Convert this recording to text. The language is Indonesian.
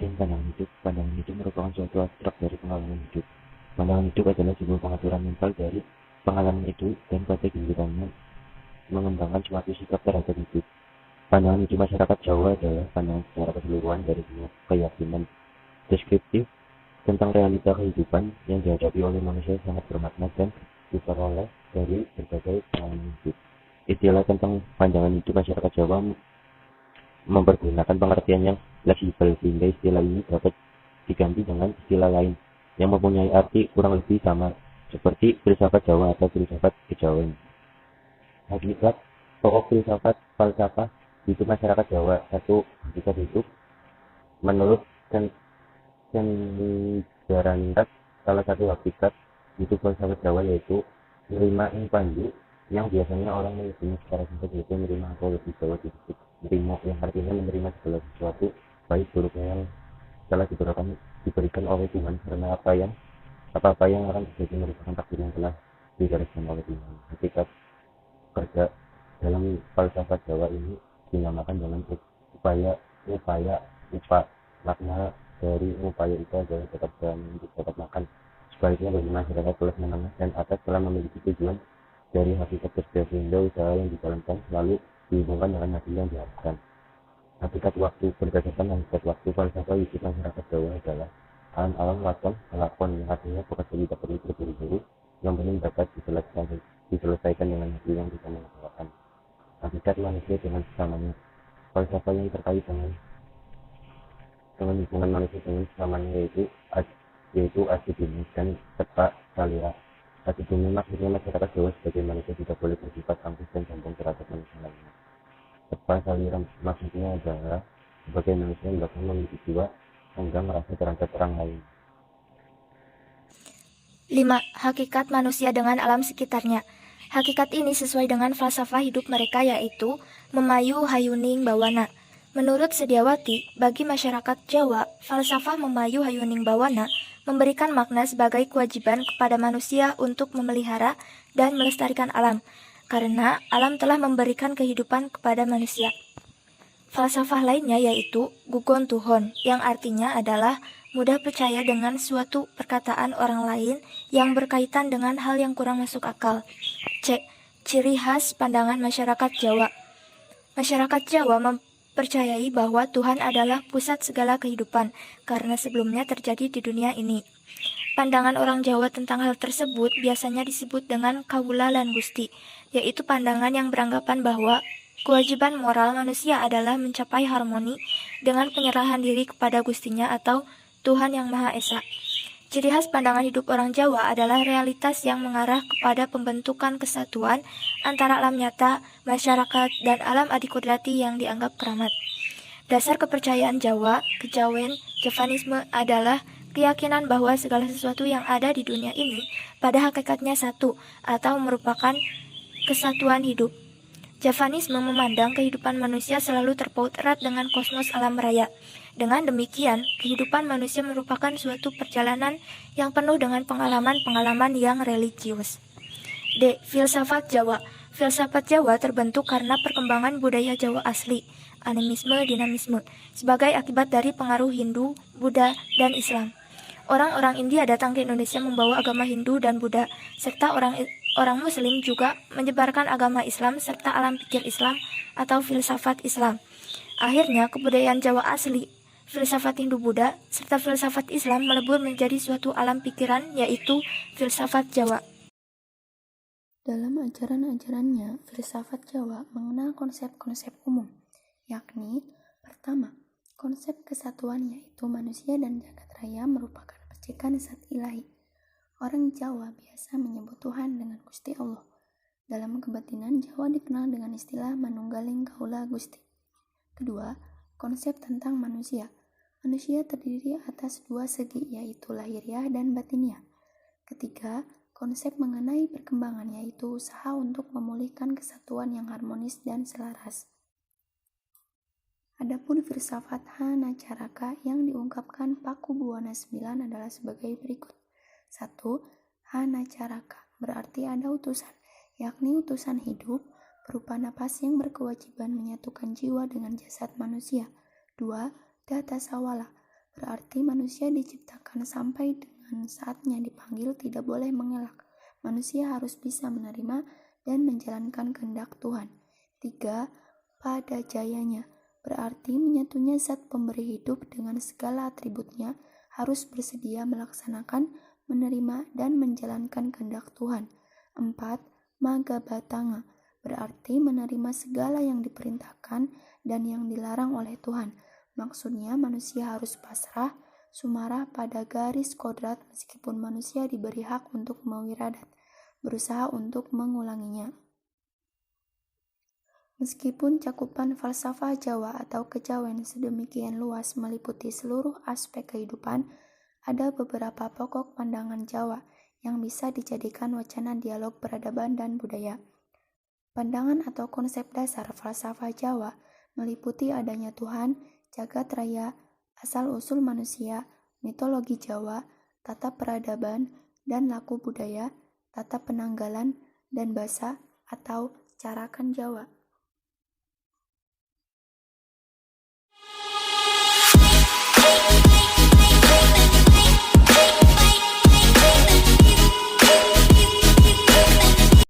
Pengertian pandangan hidup. Pandangan hidup merupakan suatu abstrak dari pengalaman hidup. Pandangan hidup adalah sebuah pengaturan mental dari pengalaman itu dan pada kehidupannya mengembangkan suatu sikap terhadap hidup. Pandangan hidup masyarakat Jawa adalah pandangan secara keseluruhan dari semua keyakinan deskriptif tentang realita kehidupan yang dihadapi oleh manusia sangat bermakna dan diperoleh dari berbagai pengalaman hidup. Istilah tentang pandangan hidup masyarakat Jawa mempergunakan pengertian yang fleksibel sehingga istilah ini dapat diganti dengan istilah lain yang mempunyai arti kurang lebih sama seperti filsafat Jawa atau filsafat kejawen. Hakikat pokok filsafat falsafah hidup masyarakat Jawa. Satu, hakikat hidup menurut Cenderamata, salah satu hakikat hidup falsafat Jawa yaitu menerima ing pandu, yang biasanya orang menyebutnya secara singkat yaitu menerima atau lebih Jawa disebut menerima, yang artinya menerima segala sesuatu baik buruknya yang telah diberikan oleh Tuhan, karena apa-apa yang akan terjadi merupakan takdir yang telah digariskan oleh Tuhan. Hakikat kerja dalam falsafat Jawa ini dinamakan dengan upaya. Makna dari upaya itu adalah pekerjaan untuk dapat makan. Sebaliknya bagi masyarakat kelas menengah dan atas telah memiliki tujuan dari hakikat kerja sehingga usaha yang dijalankan selalu dihubungkan dengan hasil yang diharapkan. Hakikat waktu. Berdasarkan hakikat waktu falsafah hidup masyarakat Jawa adalah alam waton lakon, yang artinya pekerja tidak perlu terburu-buru, yang penting dapat diselesaikan dengan hasil yang bisa mengecewakan. Hakikat manusia dengan sesamanya. Falsafah yang terkait dengan hubungan manusia dengan sesamanya yaitu asidomi dan serta salia. Asidomi maksudnya masyarakat Jawa sebagai manusia tidak boleh bersifat angkuh dan sombong terhadap manusia lainnya. Serta salia maksudnya adalah sebagai manusia yang bahkan memiliki jiwa enggan merasa terhadap orang lain. 5. Hakikat manusia dengan alam sekitarnya. Hakikat ini sesuai dengan falsafah hidup mereka, yaitu memayu hayuning bawana. Menurut Sediawati, bagi masyarakat Jawa, falsafah memayu hayuning bawana memberikan makna sebagai kewajiban kepada manusia untuk memelihara dan melestarikan alam, karena alam telah memberikan kehidupan kepada manusia. Falsafah lainnya yaitu gugon tuhon, yang artinya adalah mudah percaya dengan suatu perkataan orang lain yang berkaitan dengan hal yang kurang masuk akal. C. Ciri khas pandangan masyarakat Jawa. Masyarakat Jawa mempercayai bahwa Tuhan adalah pusat segala kehidupan, karena sebelumnya terjadi di dunia ini. Pandangan orang Jawa tentang hal tersebut biasanya disebut dengan kawula lan gusti, yaitu pandangan yang beranggapan bahwa kewajiban moral manusia adalah mencapai harmoni dengan penyerahan diri kepada Gustinya atau Tuhan Yang Maha Esa. Ciri khas pandangan hidup orang Jawa adalah realitas yang mengarah kepada pembentukan kesatuan antara alam nyata, masyarakat, dan alam adikodrati yang dianggap keramat. Dasar kepercayaan Jawa, kejawen, Javanisme adalah keyakinan bahwa segala sesuatu yang ada di dunia ini pada hakikatnya satu atau merupakan kesatuan hidup. Javanisme memandang kehidupan manusia selalu terpaut erat dengan kosmos alam raya. Dengan demikian, kehidupan manusia merupakan suatu perjalanan yang penuh dengan pengalaman-pengalaman yang religius. D. Filsafat Jawa. Filsafat Jawa terbentuk karena perkembangan budaya Jawa asli, animisme, dinamisme, sebagai akibat dari pengaruh Hindu, Buddha, dan Islam. Orang-orang India datang ke Indonesia membawa agama Hindu dan Buddha, serta orang Muslim juga menyebarkan agama Islam serta alam pikir Islam atau filsafat Islam. Akhirnya, kebudayaan Jawa asli, filsafat Hindu-Buddha, serta filsafat Islam melebur menjadi suatu alam pikiran, yaitu filsafat Jawa. Dalam ajaran-ajarannya, filsafat Jawa mengenal konsep-konsep umum, yakni pertama, konsep kesatuan yaitu manusia dan jagat raya merupakan percikan zat ilahi. Orang Jawa biasa menyebut Tuhan dengan Gusti Allah. Dalam kebatinan, Jawa dikenal dengan istilah manunggaling kaula Gusti. Kedua, konsep tentang manusia. Manusia terdiri atas dua segi, yaitu lahiriah dan batiniah. Ketiga, konsep mengenai perkembangan, yaitu usaha untuk memulihkan kesatuan yang harmonis dan selaras. Adapun filsafat Hanacaraka yang diungkapkan Pakubuwana IX adalah sebagai berikut. 1. Hanacaraka berarti ada utusan, yakni utusan hidup berupa napas yang berkewajiban menyatukan jiwa dengan jasad manusia. 2. Datasawala berarti manusia diciptakan sampai dengan saatnya dipanggil tidak boleh mengelak. Manusia harus bisa menerima dan menjalankan kehendak Tuhan. 3. Pada jayanya, berarti menyatunya zat pemberi hidup dengan segala atributnya harus bersedia melaksanakan, menerima, dan menjalankan kehendak Tuhan. 4. Magabatanga, berarti menerima segala yang diperintahkan dan yang dilarang oleh Tuhan. Maksudnya manusia harus pasrah, sumarah pada garis kodrat meskipun manusia diberi hak untuk mewiradat, berusaha untuk mengulanginya. Meskipun cakupan falsafah Jawa atau kejawen sedemikian luas meliputi seluruh aspek kehidupan, ada beberapa pokok pandangan Jawa yang bisa dijadikan wacana dialog peradaban dan budaya. Pandangan atau konsep dasar falsafah Jawa meliputi adanya Tuhan, jagat raya, asal-usul manusia, mitologi Jawa, tata peradaban dan laku budaya, tata penanggalan dan bahasa atau carakan Jawa.